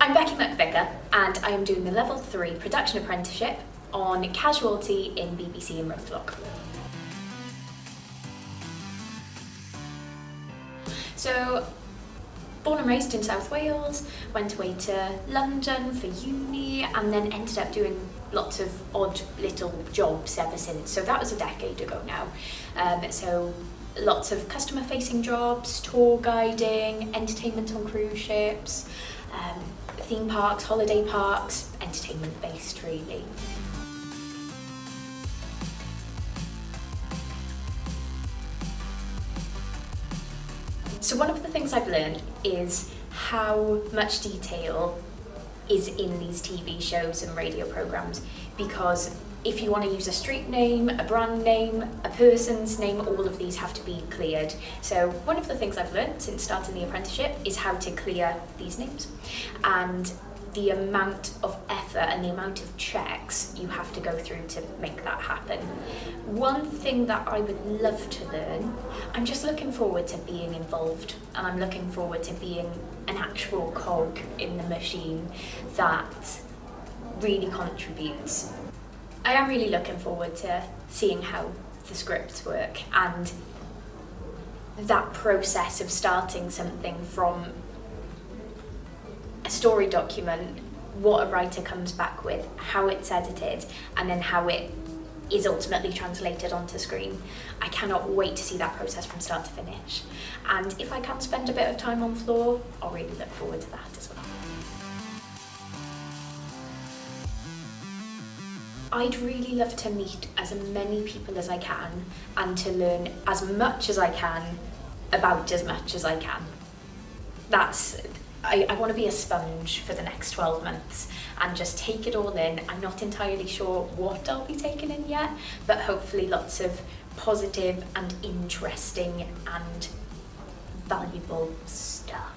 I'm Becky McVicar and I am doing the Level 3 Production Apprenticeship on Casualty in BBC and Roadblock. So, born and raised in South Wales, went away to London for uni and then ended up doing lots of odd little jobs ever since. So that was a decade ago now. So lots of customer facing jobs, tour guiding, entertainment on cruise ships, theme parks, holiday parks, entertainment based really. So one of the things I've learned is how much detail is in these TV shows and radio programmes, because if you want to use a street name, a brand name, a person's name, all of these have to be cleared. So one of the things I've learned since starting the apprenticeship is how to clear these names, and the amount of effort and the amount of checks you have to go through to make that happen. One thing that I would love to learn, I'm just looking forward to being involved, and I'm looking forward to being an actual cog in the machine that really contributes. I am really looking forward to seeing how the scripts work and that process of starting something from a story document, what a writer comes back with, how it's edited, and then how it is ultimately translated onto screen. I cannot wait to see that process from start to finish. And if I can spend a bit of time on floor, I'll really look forward to that as well. I'd really love to meet as many people as I can and to learn as much as I can about as much as I can. I want to be a sponge for the next 12 months and just take it all in. I'm not entirely sure what I'll be taking in yet, but hopefully lots of positive and interesting and valuable stuff.